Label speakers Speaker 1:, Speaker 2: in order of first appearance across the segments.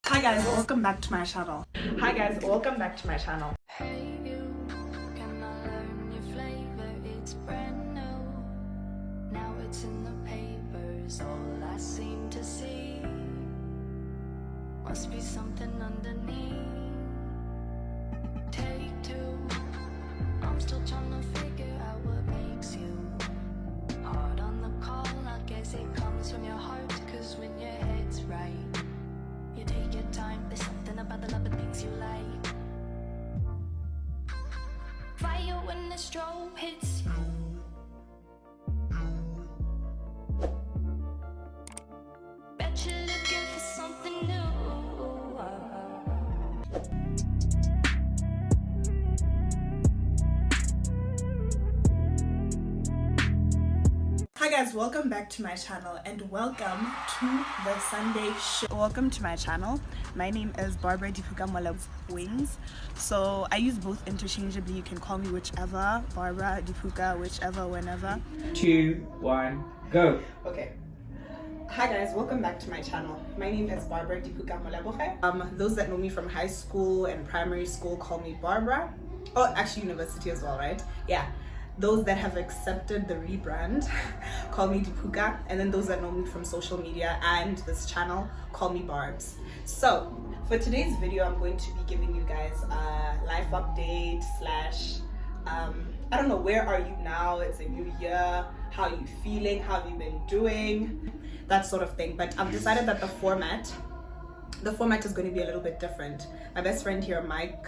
Speaker 1: Hi guys, welcome back to my channel. Hi guys, welcome back to my channel.
Speaker 2: Hey you, can I learn your flavor? It's brand new. Now it's in the papers, all I seem to see. Must be something underneath. Take two. I'm still trying to figure out what makes you hard on the call. I guess it comes from your heart, cause when your head's right, you take your time. There's something about the love of things you like. Fire when the strobe hits you. Bet you're looking for something new.
Speaker 1: Hi guys, welcome back to my channel and welcome to the Sunday show. Welcome to my channel. My name is Barbara Dipuka Molab's Wings. So I use both interchangeably. You can call me whichever, Barbara Dipuka, whichever, whenever.
Speaker 3: 2, 1, go.
Speaker 1: Okay. Hi guys, welcome back to my channel. My name is Barbara Dipuka Molabokhe. Those that know me from high school and primary school call me Barbara. Oh, actually university as well, right? Yeah. Those that have accepted the rebrand call me Dipuka, and then those that know me from social media and this channel call me Barbs. So for today's video, I'm going to be giving you guys a life update slash I don't know, where are you now? It's a new year. How are you feeling? How have you been doing? That sort of thing. But I've decided that the format is going to be a little bit different. My best friend here, Mike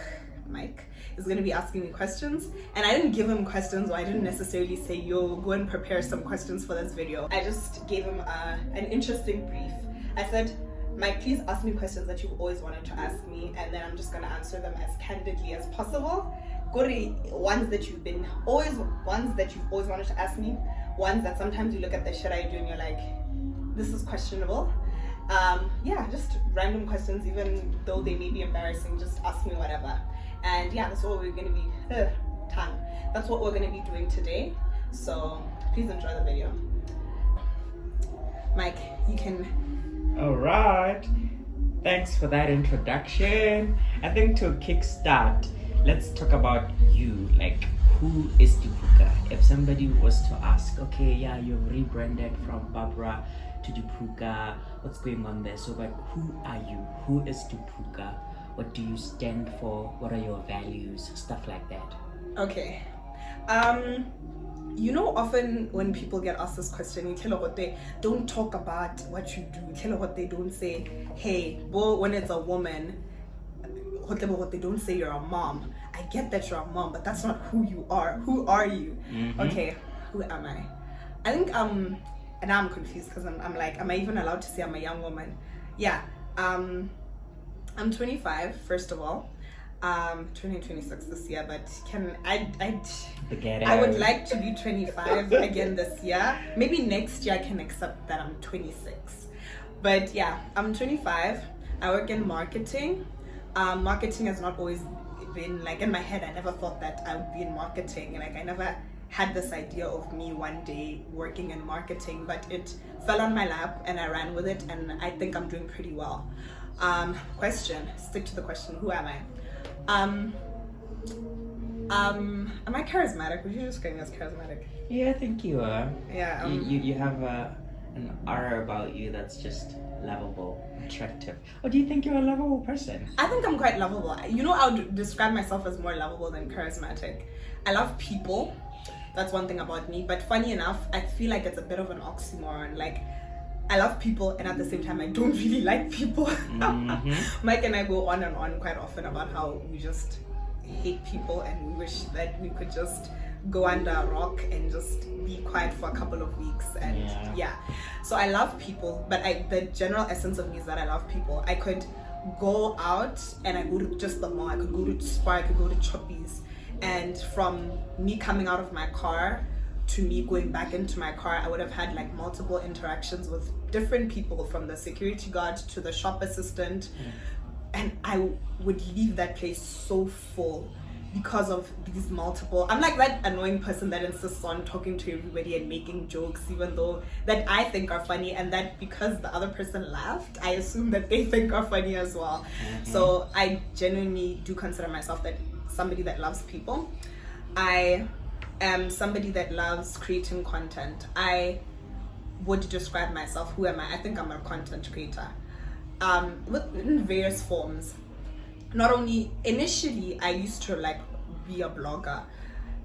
Speaker 1: is going to be asking me questions, and I didn't give him questions, or I didn't necessarily say, yo, go and prepare some questions for this video. I just gave him an interesting brief. I said, Mike, please ask me questions that you've always wanted to ask me, and then I'm just going to answer them as candidly as possible. Go to ones that you've always wanted to ask me, ones that sometimes you look at the shit I do and you're like, this is questionable. Yeah, just random questions, even though they may be embarrassing, just ask me whatever. And yeah, that's what we're going to be that's what we're going to be doing today. So please enjoy the video. Mike, you can.
Speaker 3: All right. Thanks for that introduction. I think to kickstart, let's talk about you. Like, who is Dipuka? If somebody was to ask, okay, yeah, you've rebranded from Barbara to Dipuka, what's going on there? So, but who are you? Who is Dipuka? What do you stand for? What are your values? Stuff like that.
Speaker 1: Okay. You know, often when people get asked this question, you tell what they don't talk about what you do. Tell what they don't say. Hey, well, when it's a woman, what they don't say you're a mom. I get that you're a mom, but that's not who you are. Who are you? Mm-hmm. Okay, who am I? I think and now I'm confused because I'm like, am I even allowed to say I'm a young woman? Yeah. I'm 25, first of all. 26 this year, but I would like to be 25 again this year. Maybe next year I can accept that I'm 26. But yeah, I'm 25. I work in marketing. Marketing has not always been like in my head. I never thought that I would be in marketing. Like I never had this idea of me one day working in marketing, but it fell on my lap and I ran with it, and I think I'm doing pretty well. Question, stick to the question, who am I? Am I charismatic? Would you describe me as charismatic?
Speaker 3: Yeah, I think you are.
Speaker 1: Yeah.
Speaker 3: You have an aura about you that's just lovable, attractive. Or do you think you're a lovable person?
Speaker 1: I think I'm quite lovable. You know, I would describe myself as more lovable than charismatic. I love people. That's one thing about me. But funny enough, I feel like it's a bit of an oxymoron. Like, I love people, and at the same time, I don't really like people. Mm-hmm. Mike and I go on and on quite often about how we just hate people, and we wish that we could just go under a rock and just be quiet for a couple of weeks. And yeah. So I love people, but the general essence of me is that I love people. I could go out and I go to just the mall. I could go to Spar, I could go to Choppies, and from me coming out of my car to me going back into my car, I would have had like multiple interactions with different people, from the security guard to the shop assistant, and I would leave that place so full because of these multiple, I'm like that annoying person that insists on talking to everybody and making jokes, even though that I think are funny, and that because the other person laughed, I assume that they think are funny as well. So I genuinely do consider myself that somebody that loves people. I am somebody that loves creating content. I would describe myself, who am I? I think I'm a content creator, in various forms. Not only initially, I used to like be a blogger.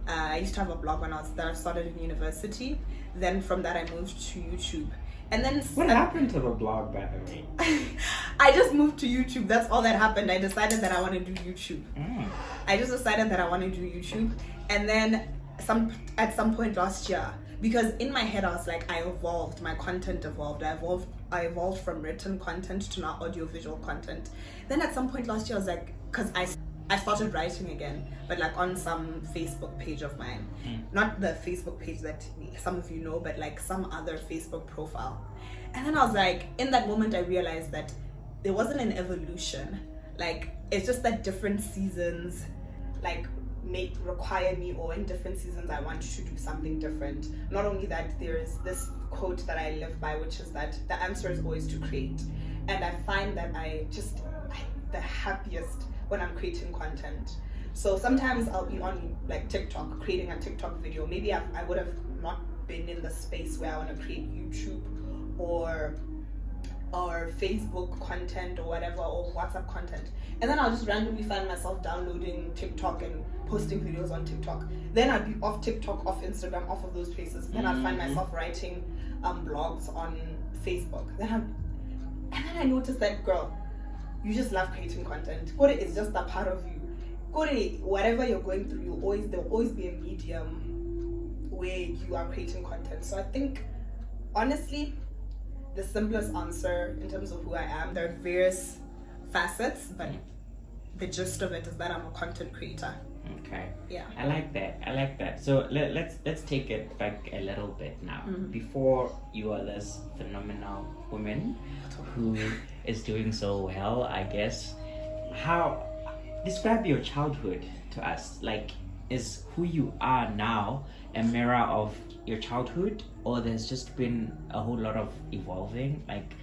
Speaker 1: I used to have a blog when I started in university. Then from that, I moved to YouTube. And then
Speaker 3: what happened to the blog, by the way?
Speaker 1: I just moved to YouTube. That's all that happened. I decided that I want to do YouTube. I just decided that I want to do YouTube. And then at some point last year, because in my head I was like, I evolved, my content evolved. I evolved from written content to now audiovisual content. Then at some point last year I was like, because I started writing again, but like on some Facebook page of mine. Not the Facebook page that some of you know, but like some other Facebook profile. And then I was like, in that moment I realized that there wasn't an evolution. Like, it's just that different seasons like require me, or in different seasons I want to do something different. Not only that, there is this quote that I live by, which is that the answer is always to create. And I find that I'm the happiest when I'm creating content. So sometimes I'll be on like TikTok, creating a TikTok video. Maybe I would have not been in the space where I want to create YouTube or Facebook content or whatever, or WhatsApp content. And then I'll just randomly find myself downloading TikTok and posting videos on TikTok. Then I'll be off TikTok, off Instagram, off of those places. Then I'll find myself writing blogs on Facebook. And then I noticed that, girl, you just love creating content. Kore is just a part of you. Kore, whatever you're going through, there'll always be a medium where you are creating content. So I think, honestly, the simplest answer in terms of who I am, there are various facets, but the gist of it is that I'm a content creator.
Speaker 3: Okay.
Speaker 1: Yeah.
Speaker 3: I like that. So let's take it back a little bit now. Before you are this phenomenal woman who is doing so well, I guess. Describe your childhood to us. Like, is who you are now a mirror of your childhood, or there's just been a whole lot of evolving? Like,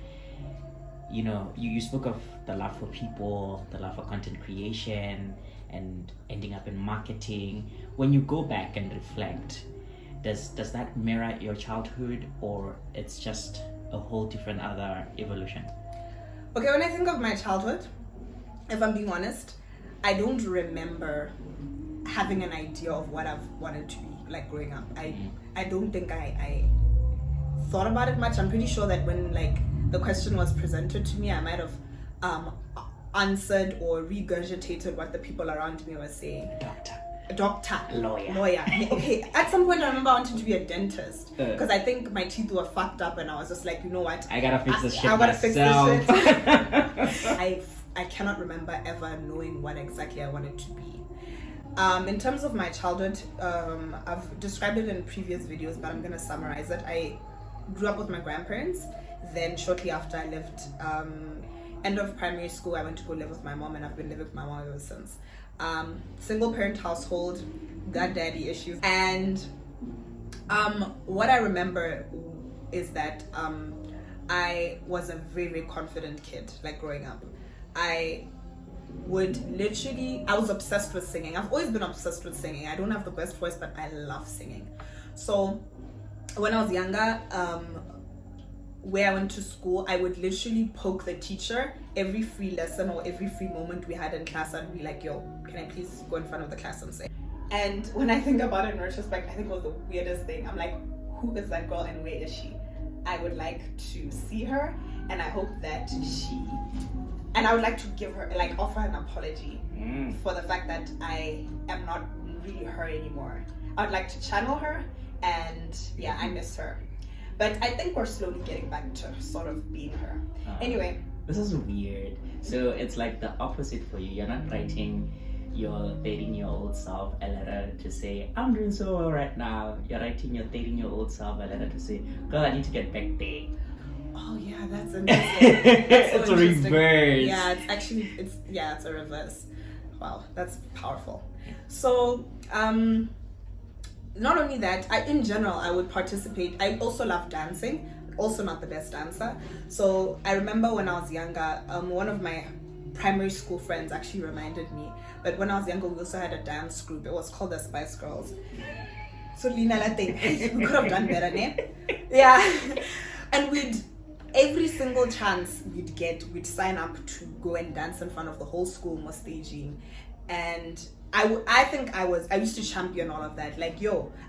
Speaker 3: you know, you spoke of the love for people, the love for content creation, and ending up in marketing. When you go back and reflect, does that mirror your childhood, or it's just a whole different other evolution?
Speaker 1: Okay, when I think of my childhood, if I'm being honest, I don't remember having an idea of what I've wanted to be like growing up. I don't think I thought about it much. I'm pretty sure that when like the question was presented to me, I might have answered or regurgitated what the people around me were saying. Doctor, lawyer. Okay, at some point I remember I wanted to be a dentist because I think my teeth were fucked up, and I was just like, you know what?
Speaker 3: I gotta fix this shit
Speaker 1: I gotta
Speaker 3: myself.
Speaker 1: fix this shit. I cannot remember ever knowing what exactly I wanted to be. In terms of my childhood, I've described it in previous videos, but I'm gonna summarize it. I grew up with my grandparents. Then shortly after I left, end of primary school, I went to go live with my mom, and I've been living with my mom ever since. Single parent household, got daddy issues, and what I remember is that I was a very, very confident kid, like growing up. I was obsessed with singing. I've always been obsessed with singing. I don't have the best voice, but I love singing. So when I was younger, where I went to school, I would literally poke the teacher every free lesson or every free moment we had in class. I'd be like, yo, can I please go in front of the class and sing? And when I think about it in retrospect, I think it was the weirdest thing. I'm like, who is that girl and where is she? I would like to see her, and I hope that I would like to give her, like, offer an apology for the fact that I am not really her anymore. I would like to channel her, and yeah, I miss her. But I think we're slowly getting back to sort of being her. Anyway.
Speaker 3: This is weird. So it's like the opposite for you. You're not writing your 13-year-old self a letter to say, I'm doing so well right now. You're writing your 13-year-old self a letter to say, girl, I need to get back there.
Speaker 1: Oh yeah, that's interesting. That's so
Speaker 3: it's a reverse.
Speaker 1: Yeah, it's a reverse. Wow, that's powerful. So, not only that, in general, I would participate. I also love dancing, also not the best dancer. So I remember when I was younger, one of my primary school friends actually reminded me, but when I was younger, we also had a dance group. It was called the Spice Girls. So Lina Latte, we could have done better, ne? Yeah. And every single chance we'd sign up to go and dance in front of the whole school, more staging. And I think I used to champion all of that. Like,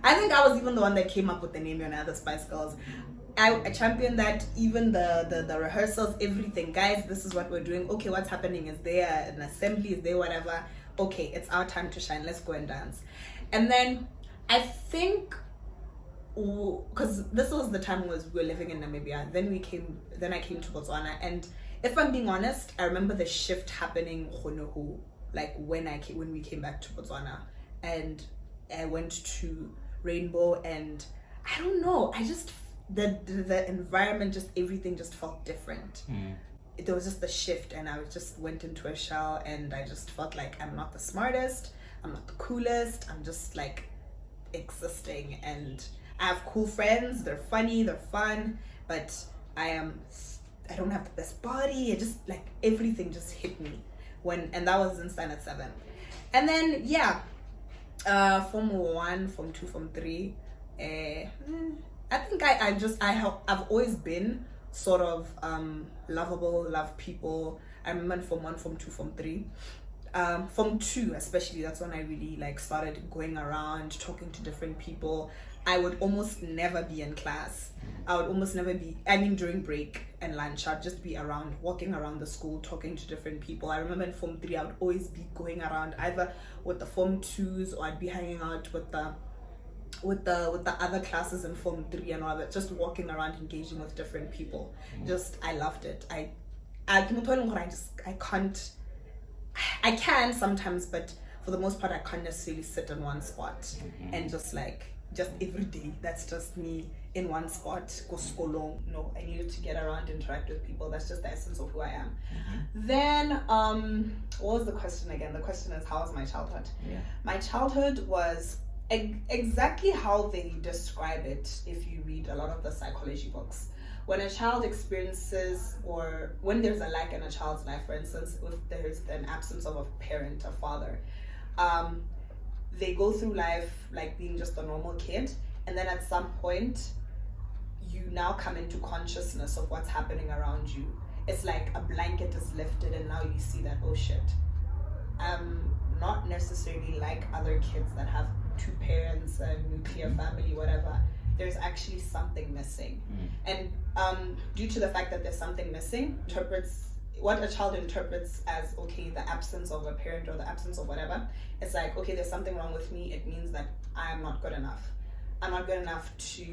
Speaker 1: I think I was even the one that came up with the name, the Spice Girls. I championed that, even the rehearsals, everything. Guys, this is what we're doing. Okay, what's happening? Is there an assembly? Is there whatever? Okay, it's our time to shine. Let's go and dance. And then I think, because this was the time we were living in Namibia. Then I came to Botswana, and if I'm being honest, I remember the shift happening like when we came back to Botswana, and I went to Rainbow, and I don't know, I just the environment, just everything just felt different. There was just the shift, and I just went into a shell, and I just felt like I'm not the smartest, I'm not the coolest, I'm just like existing. And I have cool friends, they're funny, they're fun, but I don't have the best body. It just like everything just hit me and that was in standard 7. And then Form 1, Form 2, Form 3, I think I've always been sort of lovable, love people. I remember in Form 1, Form 2, Form 3. Form 2 especially, that's when I really like started going around, talking to different people. I would almost never be in class. I would almost never be, during break and lunch, I'd just be around, walking around the school, talking to different people. I remember in Form 3, I would always be going around either with the Form 2s, or I'd be hanging out with the other classes in Form 3 and all that, just walking around, engaging with different people. I loved it. I can sometimes, but for the most part, I can't necessarily sit in one spot and just every day. That's just me in one spot. Go school. No, I needed to get around, interact with people. That's just the essence of who I am. Then, what was the question again? The question is, how was my childhood? My childhood was exactly how they describe it if you read a lot of the psychology books. When a child experiences, or when there's a lack in a child's life, for instance, if there's an absence of a parent, a father, they go through life like being just a normal kid, and then at some point you now come into consciousness of what's happening around you. It's like a blanket is lifted, and now you see that, oh shit, I'm not necessarily like other kids that have 2 parents, a nuclear family, whatever. There's actually something missing. And due to the fact that there's something missing, what a child interprets as, okay, the absence of a parent or the absence of whatever, it's like, okay, there's something wrong with me. It means that I am not good enough. I'm not good enough to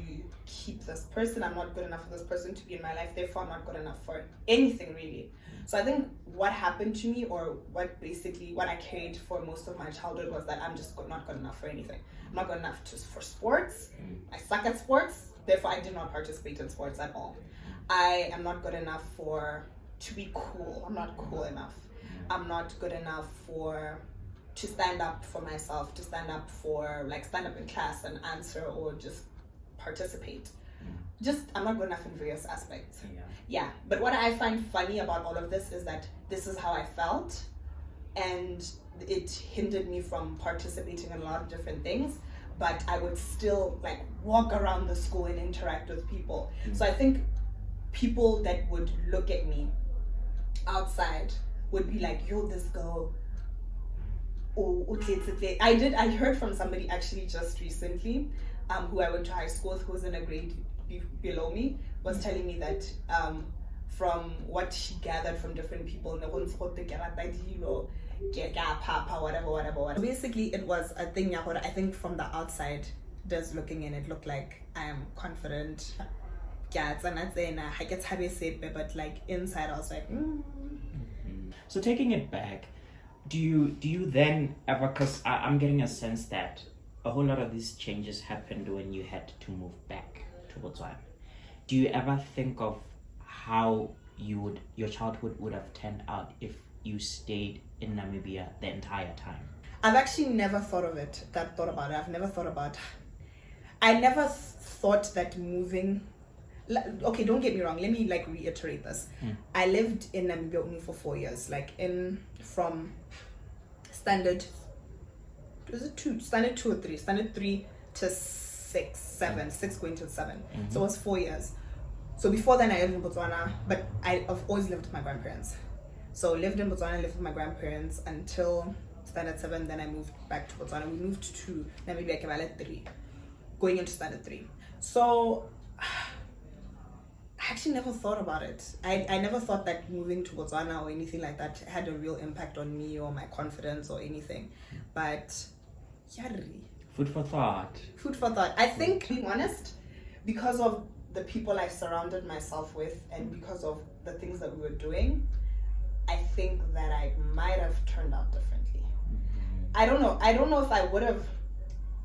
Speaker 1: keep this person. I'm not good enough for this person to be in my life. Therefore, I'm not good enough for anything, really. So I think what happened to me, or what I carried for most of my childhood, was that I'm just not good enough for anything. I'm not good enough for sports. I suck at sports. Therefore, I did not participate in sports at all. I am not good enough to be cool. I'm not cool enough. I'm not good enough to stand up for myself, to stand up in class and answer, or just participate. I'm not good enough in various aspects. But what I find funny about all of this is that this is how I felt, and it hindered me from participating in a lot of different things, but I would still walk around the school and interact with people. So I think people that would look at me outside would be like, yo, this girl, I heard from somebody actually just recently, who I went to high school with, who was in a grade below me, was telling me that from what she gathered from different people, whatever. Basically, it was a thing. I think from the outside, just looking in, it looked like I am confident. But inside, I was like,
Speaker 3: So taking it back, do you then ever, because I'm getting a sense that a whole lot of these changes happened when you had to move back to Botswana. Do you ever think of how your childhood would have turned out if you stayed in Namibia the entire time?
Speaker 1: I've actually never thought about it. I've never thought about. I never thought that moving. Okay, don't get me wrong. Let me like reiterate this. I lived in Namibia only for 4 years. Like from standard. Was it standard 2 or 3? Standard 3 to 6, 7. 6 going to 7. So it was 4 years. So before then I lived in Botswana, but I've always lived with my grandparents. So lived in Botswana, lived with my grandparents until standard 7. Then I moved back to Botswana. We moved to Namibia at 3, going into standard 3. So I actually never thought about it. I never thought that moving to Botswana or anything like that had a real impact on me or my confidence or anything. But yari.
Speaker 3: Food for thought.
Speaker 1: Food for thought. I think, being honest, because of the people I surrounded myself with and because of the things that we were doing, I think that I might have turned out differently. I don't know. I don't know if I would have,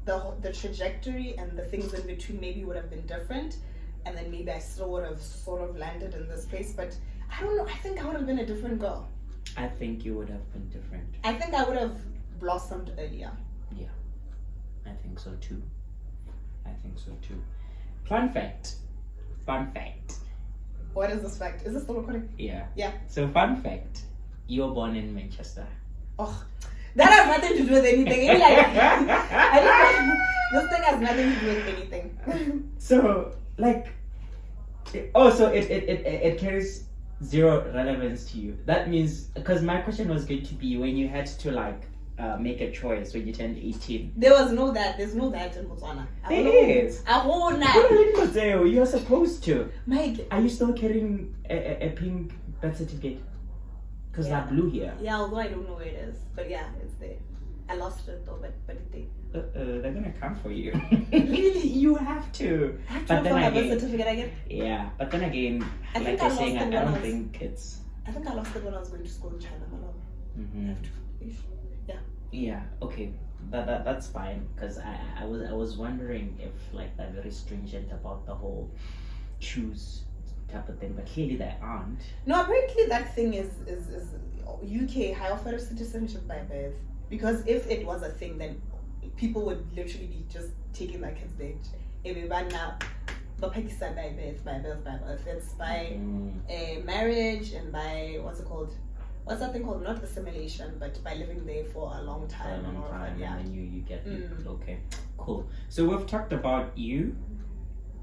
Speaker 1: the trajectory and the things in between maybe would have been different, and then maybe I still would have sort of landed in this place, but I don't know. I think I would have been a different girl.
Speaker 3: I think you would have been different.
Speaker 1: I think I would have blossomed earlier.
Speaker 3: Yeah, I think so too. Fun fact.
Speaker 1: What is this fact? Is this still recording?
Speaker 3: Yeah.
Speaker 1: Yeah.
Speaker 3: So fun fact, you were born in Manchester.
Speaker 1: Oh, that has nothing to do with anything. It's like, this thing has nothing to do with anything.
Speaker 3: So, like, so it carries zero relevance to you. That means, because my question was going to be when you had to like make a choice when you turned 18.
Speaker 1: There's no that in Botswana.
Speaker 3: There is.
Speaker 1: I
Speaker 3: You're supposed to.
Speaker 1: Mike.
Speaker 3: Are you still carrying a pink birth certificate? Because they're blue here.
Speaker 1: Yeah, although I don't know where it is. But yeah, it's there. I lost it though, but it did.
Speaker 3: They're gonna come for you. Really, you have to.
Speaker 1: I have to look for my birth certificate again.
Speaker 3: Yeah, but then again,
Speaker 1: I
Speaker 3: like
Speaker 1: think
Speaker 3: they're
Speaker 1: I
Speaker 3: saying,
Speaker 1: lost it
Speaker 3: I
Speaker 1: when
Speaker 3: don't
Speaker 1: I was-
Speaker 3: think it's.
Speaker 1: I think I lost it when I was going to school in China. I have to. Yeah.
Speaker 3: Yeah. Okay. That's fine. Because I was wondering if like they're very stringent about the whole choose type of thing, but clearly they aren't.
Speaker 1: No, apparently that thing is UK high offer of citizenship by birth. Because if it was a thing, then people would literally be just taking their kids' there. Everyone now, the Pakistan by birth. It's by marriage and by what's that thing called? Not assimilation, but by living there for a long time.
Speaker 3: Yeah. And then you get okay, cool. So we've talked about you,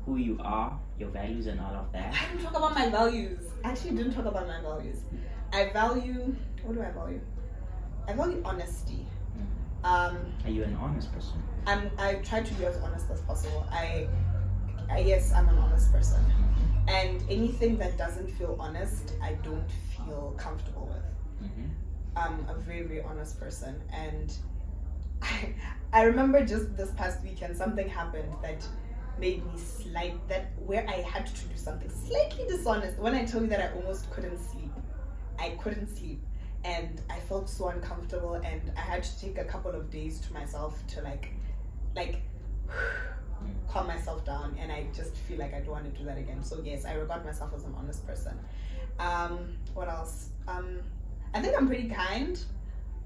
Speaker 3: who you are, your values, and all of that.
Speaker 1: I didn't talk about my values. I actually didn't talk about my values. What do I value? I value honesty.
Speaker 3: Are you an honest person?
Speaker 1: I try to be as honest as possible. Yes, I'm an honest person. And anything that doesn't feel honest, I don't feel comfortable with. I'm a very, very honest person. And I remember just this past weekend, something happened that made me where I had to do something slightly dishonest. When I told you that I almost couldn't sleep, I couldn't sleep. And I felt so uncomfortable, and I had to take a couple of days to myself to like calm myself down, and I just feel like I don't want to do that again. So yes, I regard myself as an honest person. What else? I think I'm pretty kind,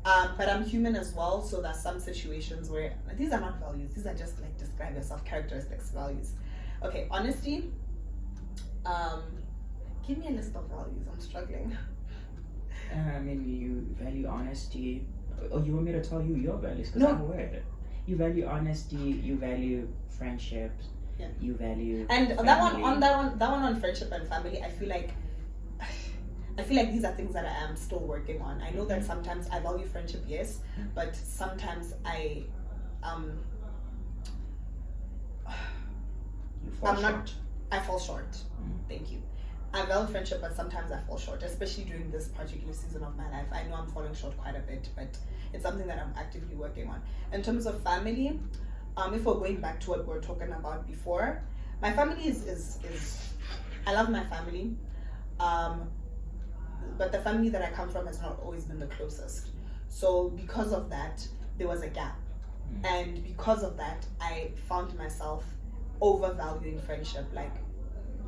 Speaker 1: but I'm human as well, so there's some situations where these are not values, these are just like describe yourself characteristics, values. Okay, honesty. Give me a list of values. I'm struggling.
Speaker 3: Maybe you value honesty. Oh, you want me to tell you your values? Because
Speaker 1: No.
Speaker 3: I'm aware of it. You value honesty. You value friendships.
Speaker 1: Yeah.
Speaker 3: You value
Speaker 1: And
Speaker 3: family.
Speaker 1: that one on friendship and family, I feel like these are things that I am still working on. I know that sometimes I value friendship, yes, but sometimes I
Speaker 3: You fall short.
Speaker 1: I fall short. Thank you. I value friendship, but sometimes I fall short, especially during this particular season of my life. I know I'm falling short quite a bit, but it's something that I'm actively working on. In terms of family, if we're going back to what we were talking about before, my family is I love my family, but the family that I come from has not always been the closest. So because of that, there was a gap. And because of that, I found myself overvaluing friendship, like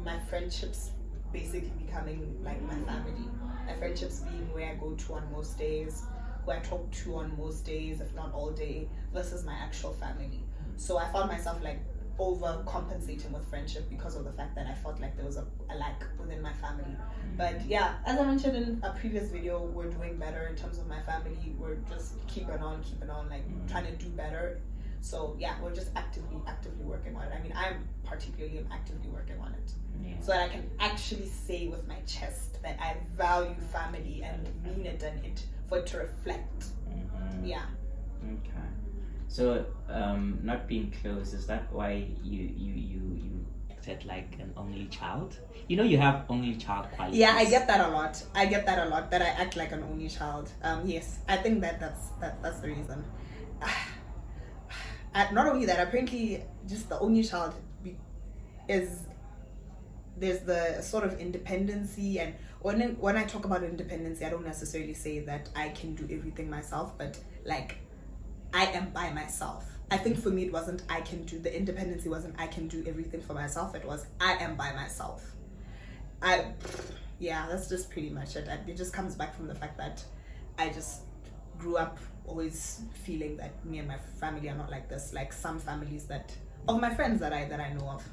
Speaker 1: my friendships basically becoming like my family friendships being where I go to on most days, who I talk to on most days, if not all day, versus my actual family. So I found myself like overcompensating with friendship because of the fact that I felt like there was a lack within my family. But yeah, as I mentioned in a previous video, we're doing better in terms of my family. We're just keeping on, like trying to do better. So yeah, we're just actively working on it. I mean, I'm particularly actively working on it. So that I can actually say with my chest that I value family and mean it, and it for it to reflect. Yeah.
Speaker 3: Okay. So not being close, is that why you acted like an only child? You know, you have only child qualities.
Speaker 1: Yeah, I get that a lot. That I act like an only child. Yes, I think that's the reason. Not only that, apparently just the only child is, there's the sort of independency, and when I talk about independency, I don't necessarily say that I can do everything myself, but like I am by myself. I think for me it wasn't the independency wasn't I can do everything for myself, it was I am by myself. That's just pretty much it. It just comes back from the fact that I just grew up always feeling that me and my family are not like this, like some families of my friends that I know of.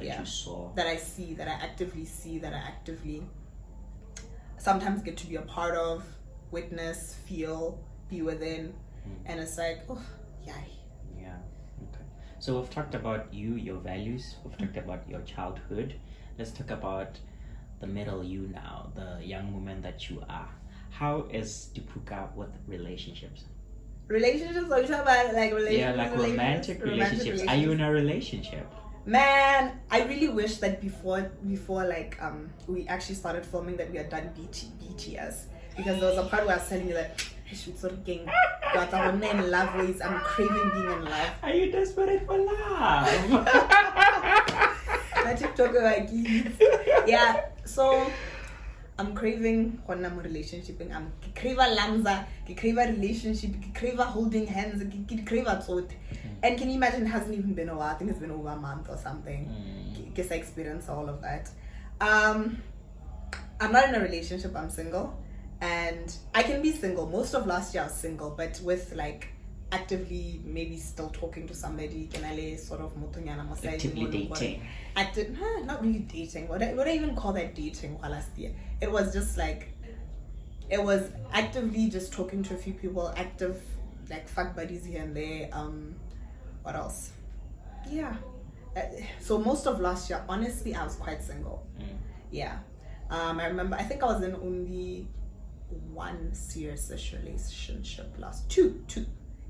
Speaker 3: You saw.
Speaker 1: That I see, that I actively see, that I actively sometimes get to be a part of, witness, feel, be within. And it's like, oh, yay.
Speaker 3: Yeah, okay. So we've talked about you, your values, we've talked about your childhood. Let's talk about the middle you now, the young woman that you are. How is Dipuka with relationships?
Speaker 1: Relationships? Are you talking about like relationships?
Speaker 3: Yeah, like romantic relationships. Are you in a relationship?
Speaker 1: Man, I really wish that before like we actually started filming that we had done BTS, because there was a part where I was telling you that I should sort of getting got on in love ways. I'm craving being in love.
Speaker 3: Are you desperate for love?
Speaker 1: My TikToker like yeah. So I'm craving a relationship. I'm craving lamza, craving relationship, craving holding hands, craving so. And can you imagine? It hasn't even been a while. I think it's been over a month or something. Guess I experienced all of that. I'm not in a relationship. I'm single, and I can be single. Most of last year I was single, but with like actively maybe still talking to somebody. Can I sort of
Speaker 3: actively dating?
Speaker 1: Not really dating. Would I even call that dating? Last year it was just like it was actively just talking to a few people. Active like fuck buddies here and there. What else? Yeah. So most of last year, honestly, I was quite single. Yeah. I remember, I think I was in only one serious relationship two,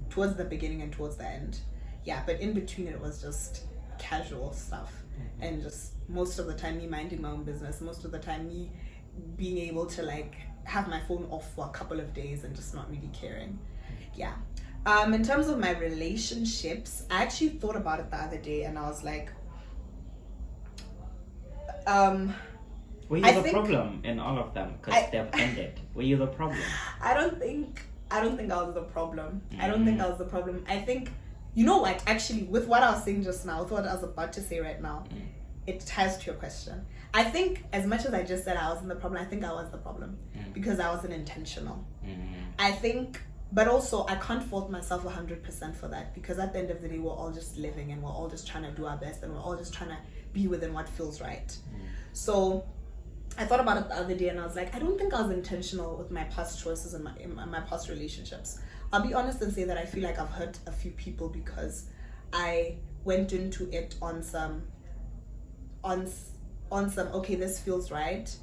Speaker 1: towards the beginning and towards the end. Yeah, but in between it was just casual stuff. And just most of the time me minding my own business, most of the time me being able to like have my phone off for a couple of days and just not really caring. Yeah. In terms of my relationships, I actually thought about it the other day, and I was like,
Speaker 3: were you the problem in all of them? Because they've ended. Were you the problem?
Speaker 1: I don't think I was the problem. I don't think I was the problem. I think, you know what, actually, with what I was saying just now, with what I was about to say right now, it ties to your question. I think as much as I just said I wasn't the problem, I think I was the problem because I wasn't intentional. I think. But also, I can't fault myself 100% for that, because at the end of the day, we're all just living and we're all just trying to do our best and we're all just trying to be within what feels right. So I thought about it the other day and I was like, I don't think I was intentional with my past choices and my past relationships. I'll be honest and say that I feel like I've hurt a few people because I went into it on some, okay, this feels right,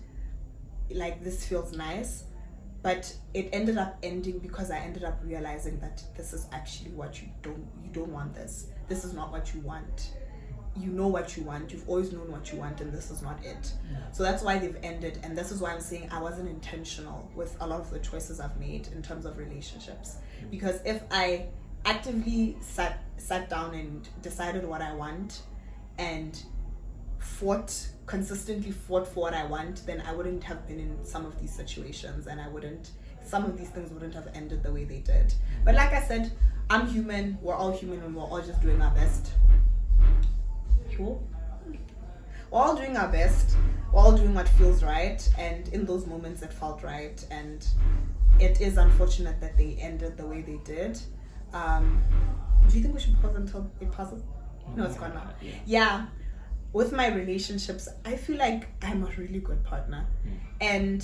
Speaker 1: like this feels nice. But it ended up ending because I ended up realizing that this is actually what you don't want this. This is not what you want. You know what you want. You've always known what you want, and this is not it. So that's why they've ended, and this is why I'm saying I wasn't intentional with a lot of the choices I've made in terms of relationships. Because if I actively sat down and decided what I want and consistently fought for what I want, then I wouldn't have been in some of these situations, and some of these things wouldn't have ended the way they did. But like I said, I'm human, we're all human, and we're all just doing our best. we're all doing our best, we're all doing what feels right, and in those moments it felt right, and it is unfortunate that they ended the way they did. Do you think we should pause until it pauses? No, it's gone now. Yeah. With my relationships, I feel like I'm a really good partner. And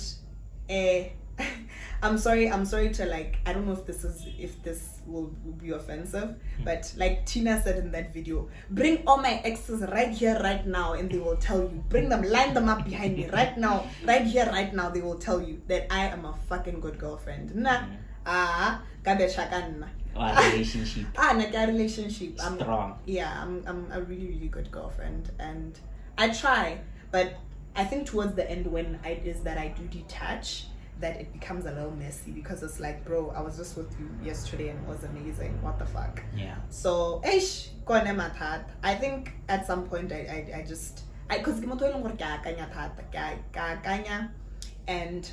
Speaker 1: I'm sorry to like, I don't know if this will be offensive, but like Tina said in that video, bring all my exes right here, right now, and they will tell you. Bring them, line them up behind me right now, right here, right now. They will tell you that I am a fucking good girlfriend.
Speaker 3: Relationship.
Speaker 1: Relationship.
Speaker 3: Strong.
Speaker 1: I'm a really, really good girlfriend, and I try, but I think towards the end when I do detach, that it becomes a little messy, because it's like, bro, I was just with you yesterday and it was amazing. What the fuck?
Speaker 3: Yeah.
Speaker 1: So, I think at some point I just and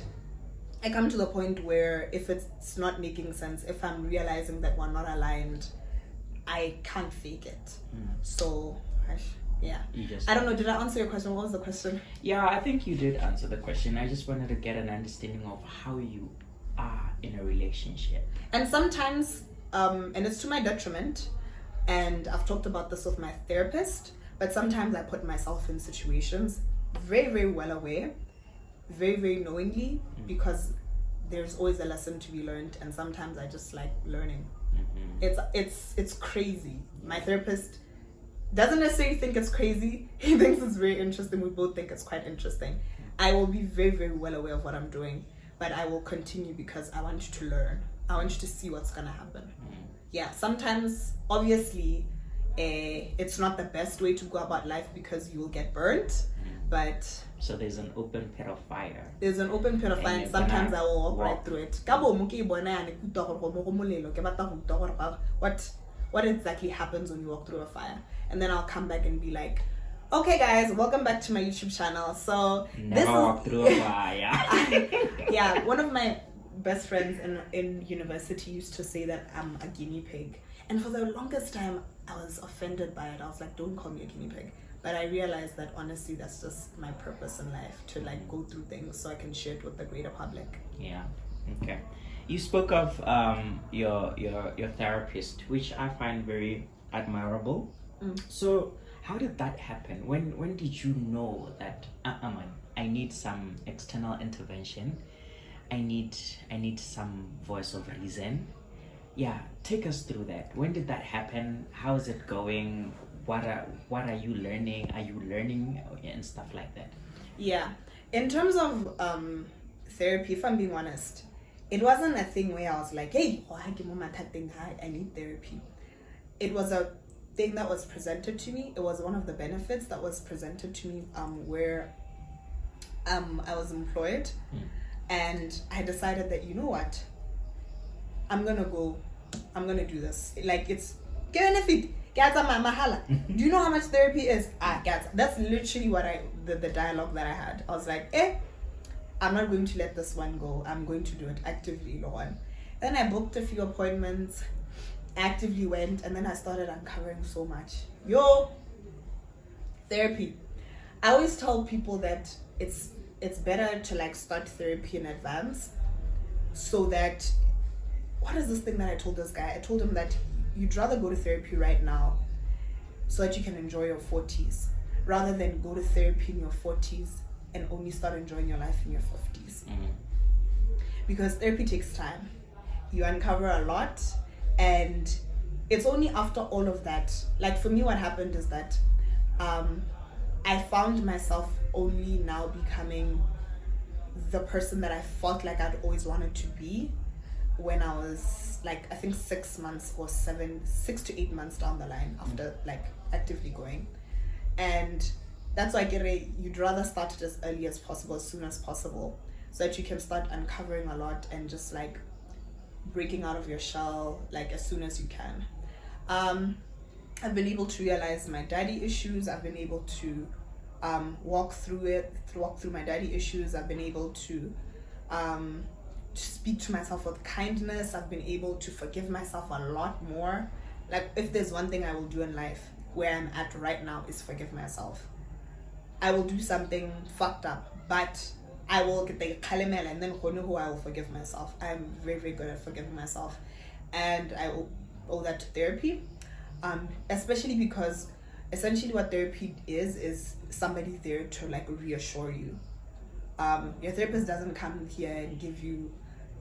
Speaker 1: I come to the point where if it's not making sense, if I'm realizing that we're not aligned, I can't fake it. So, yeah. I don't know, did I answer your question? What was the question?
Speaker 3: Yeah, I think you did answer the question. I just wanted to get an understanding of how you are in a relationship.
Speaker 1: And sometimes, and it's to my detriment, and I've talked about this with my therapist, but sometimes I put myself in situations very, very well aware, very, very knowingly, because there's always a lesson to be learned, and sometimes I just like learning. It's crazy. My therapist doesn't necessarily think it's crazy. He thinks it's very interesting. We both think it's quite interesting. I will be very, very well aware of what I'm doing, but I will continue because I want you to learn. I want you to see what's gonna happen. Yeah, sometimes, obviously, it's not the best way to go about life because you will get burnt, but...
Speaker 3: So there's an open pit of fire.
Speaker 1: There's an open pit of fire, and sometimes I will walk right through it. What exactly happens when you walk through a fire? And then I'll come back and be like, okay guys, welcome back to my YouTube channel. So
Speaker 3: Never walk through a fire.
Speaker 1: Yeah, one of my best friends in university used to say that I'm a guinea pig. And for the longest time, I was offended by it. I was like, don't call me a guinea pig. But I realized that honestly, that's just my purpose in life, to like go through things so I can share it with the greater public.
Speaker 3: Yeah, okay. You spoke of your therapist, which I find very admirable. So how did that happen? When did you know that man, I need some external intervention? I need some voice of reason. Yeah, take us through that. When did that happen? How is it going? What are you learning? Are you learning and stuff like that?
Speaker 1: Yeah, in terms of therapy, if I'm being honest, it wasn't a thing where I was like, hey, I need therapy. It was a thing that was presented to me. It was one of the benefits that was presented to me where I was employed. And I decided that, you know what, I'm gonna do this. Like, it's benefit. Do you know how much therapy is? That's literally what the dialogue that I had. I was like, I'm not going to let this one go. I'm going to do it actively, Lord. Then I booked a few appointments, actively went, and then I started uncovering so much. Therapy. I always tell people that it's better to like start therapy in advance, so that, what is this thing that I told this guy? I told him that you'd rather go to therapy right now so that you can enjoy your 40s, rather than go to therapy in your 40s and only start enjoying your life in your 50s. Because therapy takes time. You uncover a lot, and it's only after all of that, like for me, what happened is that I found myself only now becoming the person that I felt like I'd always wanted to be when I was like, I think 6 to 8 months down the line after like actively going. And that's why you'd rather start it as early as possible, as soon as possible, so that you can start uncovering a lot and just like breaking out of your shell like as soon as you can. I've been able to realize my daddy issues. I've been able to walk through my daddy issues. I've been able to speak to myself with kindness. I've been able to forgive myself a lot more. Like, if there's one thing I will do in life where I'm at right now, is forgive myself. I will do something fucked up, but I will get the kalimel, and then who I will forgive myself. I'm very, very good at forgiving myself, and I owe that to therapy, especially because essentially what therapy is somebody there to like reassure you. Your therapist doesn't come here and give you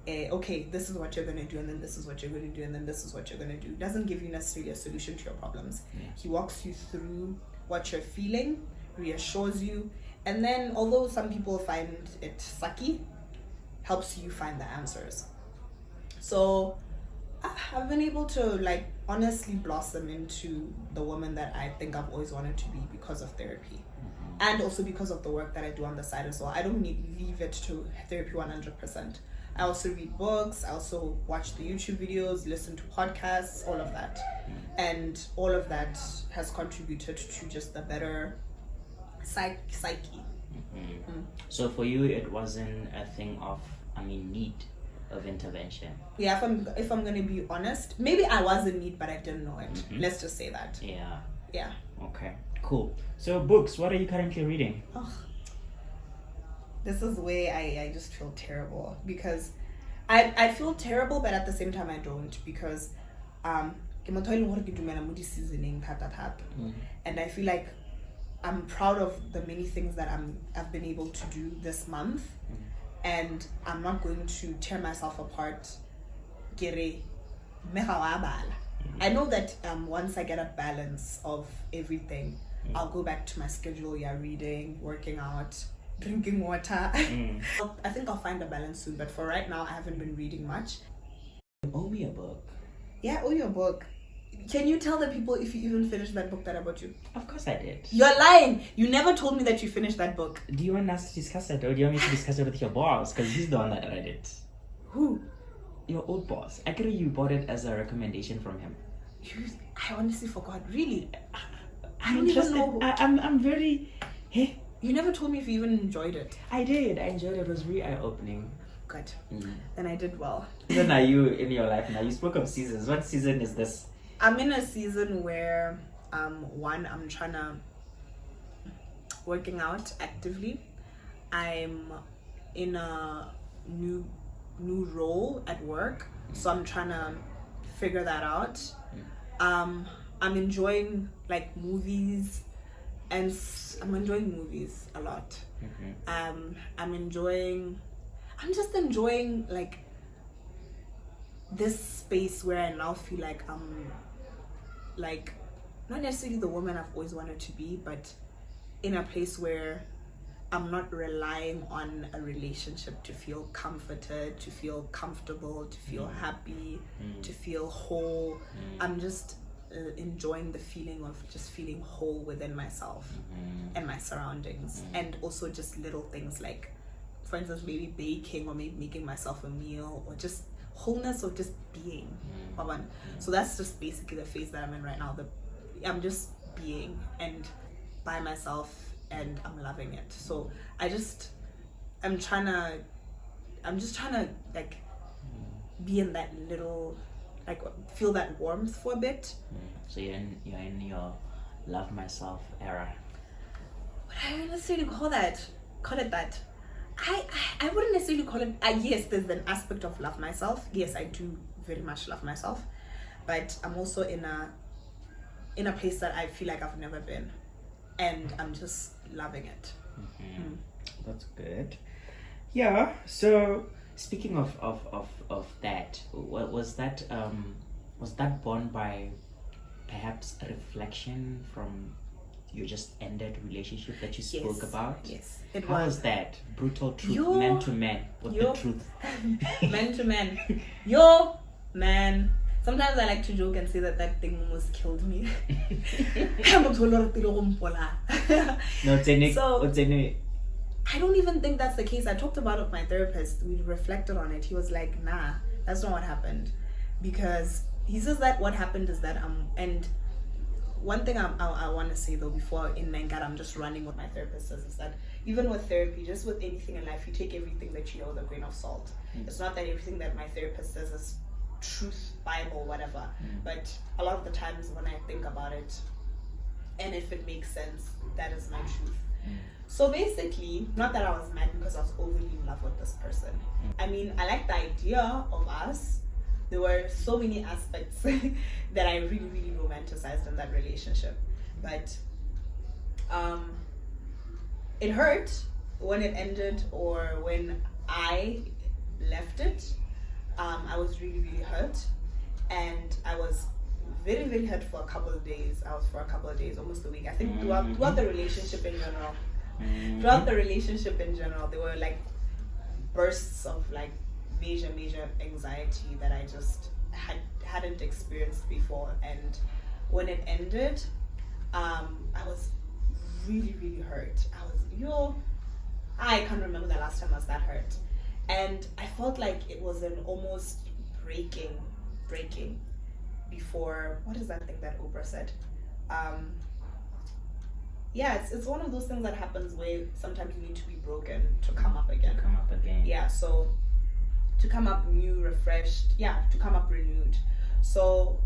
Speaker 1: okay, this is what you're going to do, and then this is what you're going to do, and then this is what you're going to do. It doesn't give you necessarily a solution to your problems. He walks you through what you're feeling, reassures you, and then although some people find it sucky, helps you find the answers. So I've been able to like honestly blossom into the woman that I think I've always wanted to be because of therapy. And also because of the work that I do on the side as well. I don't leave it to therapy 100%. I also read books, I also watch the YouTube videos, listen to podcasts, all of that. And all of that has contributed to just a better psyche.
Speaker 3: So for you, it wasn't a thing of, need of intervention.
Speaker 1: Yeah, if I'm going to be honest, maybe I was in need, but I didn't know it. Let's just say that. Yeah.
Speaker 3: Okay, cool. So books, what are you currently reading?
Speaker 1: This is where I just feel terrible, because I feel terrible, but at the same time I don't, because and I feel like I'm proud of the many things that I've been able to do this month, and I'm not going to tear myself apart. I know that once I get a balance of everything, I'll go back to my schedule, reading, working out, drinking water. I think I'll find a balance soon, but for right now, I haven't been reading much.
Speaker 3: You owe me a book.
Speaker 1: Yeah, I owe you a book. Can you tell the people if you even finished that book that I bought you?
Speaker 3: Of course I did.
Speaker 1: You're lying! You never told me that you finished that book.
Speaker 3: Do you want us to discuss it, or do you want me to discuss it with your boss? Because he's the one that read it.
Speaker 1: Who?
Speaker 3: Your old boss. I agree you bought it as a recommendation from him.
Speaker 1: I honestly forgot. Really?
Speaker 3: I don't even know. I'm very... Hey.
Speaker 1: You never told me if you even enjoyed it.
Speaker 3: I did. I enjoyed it. It was very eye-opening.
Speaker 1: Good. Then I did well.
Speaker 3: When are you in your life now? You spoke of seasons. What season is this?
Speaker 1: I'm in a season where, one, I'm trying to working out actively. I'm in a new role at work, so I'm trying to figure that out. I'm enjoying like movies, and I'm enjoying movies a lot. I'm just enjoying like this space where I now feel like I'm like not necessarily the woman I've always wanted to be, but in a place where I'm not relying on a relationship to feel comforted, to feel comfortable, to feel happy, to feel whole. I'm just enjoying the feeling of just feeling whole within myself and my surroundings, and also just little things like, for instance, maybe baking or maybe making myself a meal, or just wholeness of just being. So that's just basically the phase that I'm in right now. I'm just being and by myself, and I'm loving it. So I'm just trying to like be in that little, like feel that warmth for a bit.
Speaker 3: So you're in your love myself era.
Speaker 1: What I wouldn't necessarily call it that. I wouldn't necessarily call it. Yes, there's an aspect of love myself. Yes, I do very much love myself, but I'm also in a place that I feel like I've never been, and I'm just loving it.
Speaker 3: That's good. Yeah. So speaking of that, was that born by perhaps a reflection from your just ended relationship that you spoke about?
Speaker 1: Yes,
Speaker 3: How was that? Brutal truth, man to man, with the truth.
Speaker 1: Man to man. Yo, man. Sometimes I like to joke and say that thing almost killed me. So, I don't even think that's the case. I talked about it with my therapist. We reflected on it. He was like, nah, that's not what happened. Because he says that what happened is that and one thing I want to say though, before in Nangat I'm just running what my therapist says, is that even with therapy, just with anything in life, you take everything that you know with a grain of salt. It's not that everything that my therapist says is truth, Bible, whatever. But a lot of the times when I think about it, and if it makes sense, that is my truth. So basically, not that I was mad because I was overly in love with this person. I mean, I like the idea of us. There were so many aspects that I really, really romanticized in that relationship. But it hurt when it ended or when I left it. I was really, really hurt. And I was very, very hurt for a couple of days. I was for a couple of days, almost a week. I think throughout the relationship in general. Throughout the relationship in general, there were like bursts of like major anxiety that I just hadn't experienced before. And when it ended, I was really, really hurt. I can't remember the last time I was that hurt. And I felt like it was an almost breaking before, what is that thing that Oprah said? It's one of those things that happens where sometimes you need to be broken to come up again. Yeah, so to come up new, refreshed, to come up renewed. So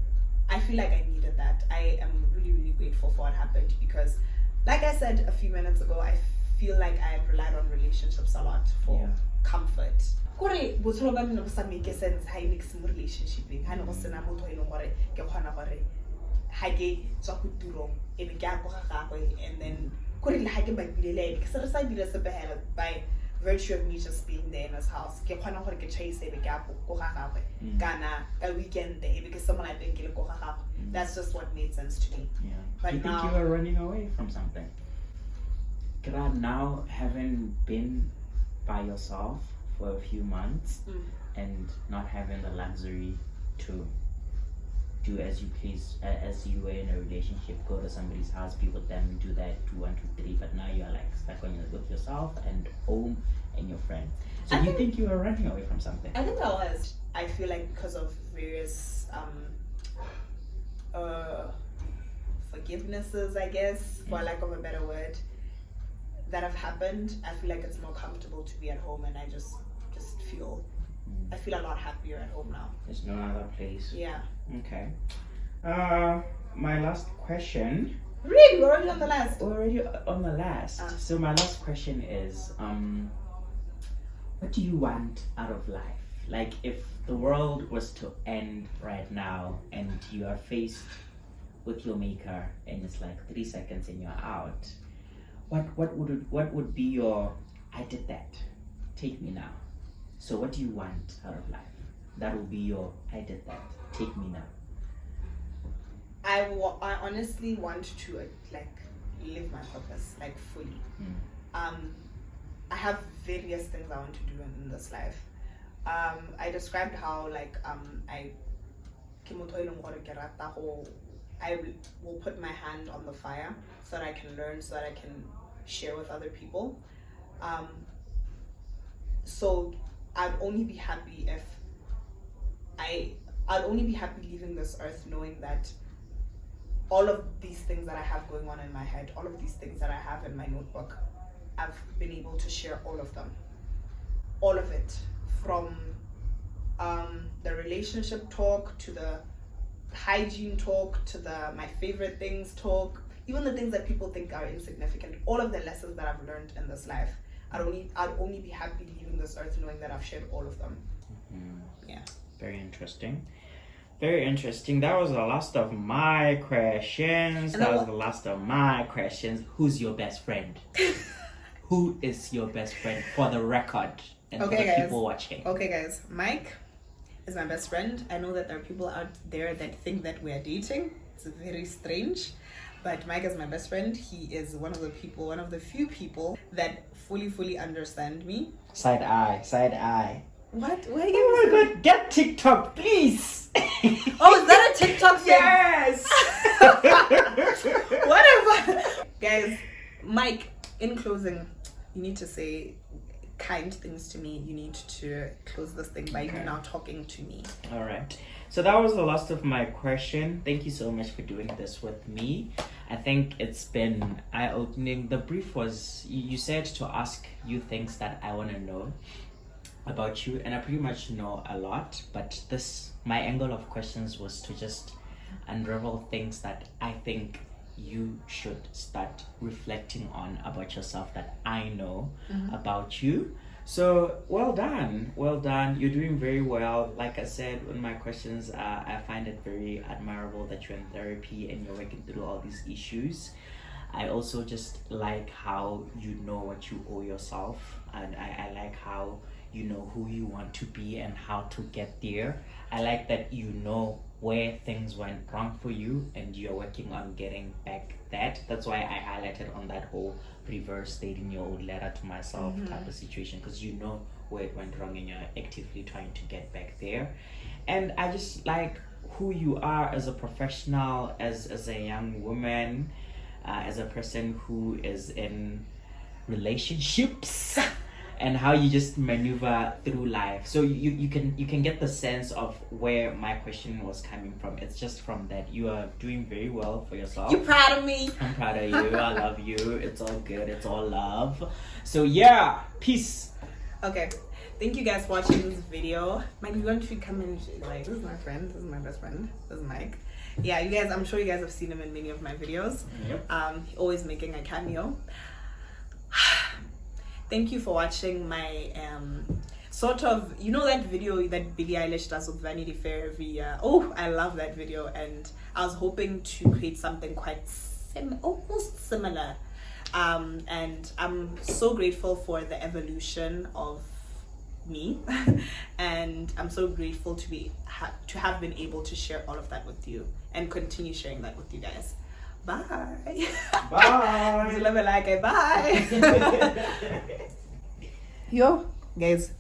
Speaker 1: I feel like I needed that. I am really, really grateful for what happened because, like I said a few minutes ago, I feel like I relied on relationships a lot for comfort. Kore botshelo ba me bo sa make sense ha e mix mo relationshipeng ha ne go sena motho e leng gore ke kgona gore ha ke tswa go tirong e be ke a go ga gagwe and then kore le ha ke ba bilele ke se re sa dira sepehela by virtue of me just being there in his house ke kgona gore ke chase e be ke a go ga gagwe kana ka weekend e be ke se mola teng ke le go ga gagwe. That's just what made sense to me.
Speaker 3: But do you think you were running away from something? Now, having been by yourself for a few months and not having the luxury to do as you please, as you were in a relationship, go to somebody's house, be with them, do that, do 1, 2, 3, but now you're like stuck with yourself and home and your friends. So do you think you were running away from something?
Speaker 1: I think I was. I feel like because of various forgivenesses, I guess, for lack of a better word, that have happened, I feel like it's more comfortable to be at home, and I just feel a lot happier at home now.
Speaker 3: There's no other place.
Speaker 1: Yeah.
Speaker 3: Okay. My last question.
Speaker 1: Really? We're already on the last?
Speaker 3: Already on the last. So my last question is, what do you want out of life? Like, if the world was to end right now and you are faced with your maker and it's like 3 seconds and you're out, what would be your I did that, take me now? So what do you want out of life? That will be your I did that, take me now.
Speaker 1: I honestly want to like live my purpose like fully. I have various things I want to do in this life. I described how like I will put my hand on the fire so that I can learn, so that I can share with other people. So I'd only be happy if I'd only be happy leaving this earth knowing that all of these things that I have going on in my head, all of these things that I have in my notebook, I've been able to share all of them. All of it. From the relationship talk to the hygiene talk to the my favorite things talk, even the things that people think are insignificant, all of the lessons that I've learned in this life, I'd only be happy leaving this earth knowing that I've shared all of them. Yeah.
Speaker 3: Very interesting. Very interesting. That was the last of my questions. Who's your best friend? Who is your best friend, for the record and for the people watching?
Speaker 1: Okay, guys. Mike is my best friend. I know that there are people out there that think that we are dating. It's very strange. But Mike is my best friend. He is one of the few people that fully understand me. Side eye. What? Why are you?
Speaker 3: Oh my god, get TikTok, please!
Speaker 1: Oh, is that a TikTok thing?
Speaker 3: Yes!
Speaker 1: Whatever. Guys, Mike, in closing, you need to say kind things to me. You need to close this thing by you now talking to me.
Speaker 3: All right. So that was the last of my question. Thank you so much for doing this with me. I think it's been eye-opening. The brief was, you said to ask you things that I want to know about you, and I pretty much know a lot, but my angle of questions was to just unravel things that I think you should start reflecting on about yourself that I know about you. So well done. You're doing very well. Like I said in my questions, I find it very admirable that you're in therapy and you're working through all these issues. I also just like how you know what you owe yourself, and I like how you know who you want to be and how to get there. I like that you know where things went wrong for you and you're working on getting back that. That's why I highlighted on that whole reverse stating your old letter to myself type of situation, because you know where it went wrong and you're actively trying to get back there. And I just like who you are as a professional, as a young woman, as a person who is in relationships and how you just maneuver through life. So you can get the sense of where my question was coming from. It's just from that you are doing very well for yourself.
Speaker 1: You proud of me?
Speaker 3: I'm proud of you. I love you. It's all good. It's all love. So yeah, peace.
Speaker 1: Okay, thank you guys for watching this video. Man, you want to come in like, this is my friend, this is my best friend, this is Mike. Yeah, you guys, I'm sure you guys have seen him in many of my videos.
Speaker 3: Yep.
Speaker 1: Always making a cameo. Thank you for watching my sort of, you know that video that Billie Eilish does with Vanity Fair every year? Oh, I love that video, and I was hoping to create something quite almost similar. And I'm so grateful for the evolution of me, and I'm so grateful to have been able to share all of that with you and continue sharing that with you guys. Bye.
Speaker 3: Bye.
Speaker 1: Love it like it. Bye. Yo, guys.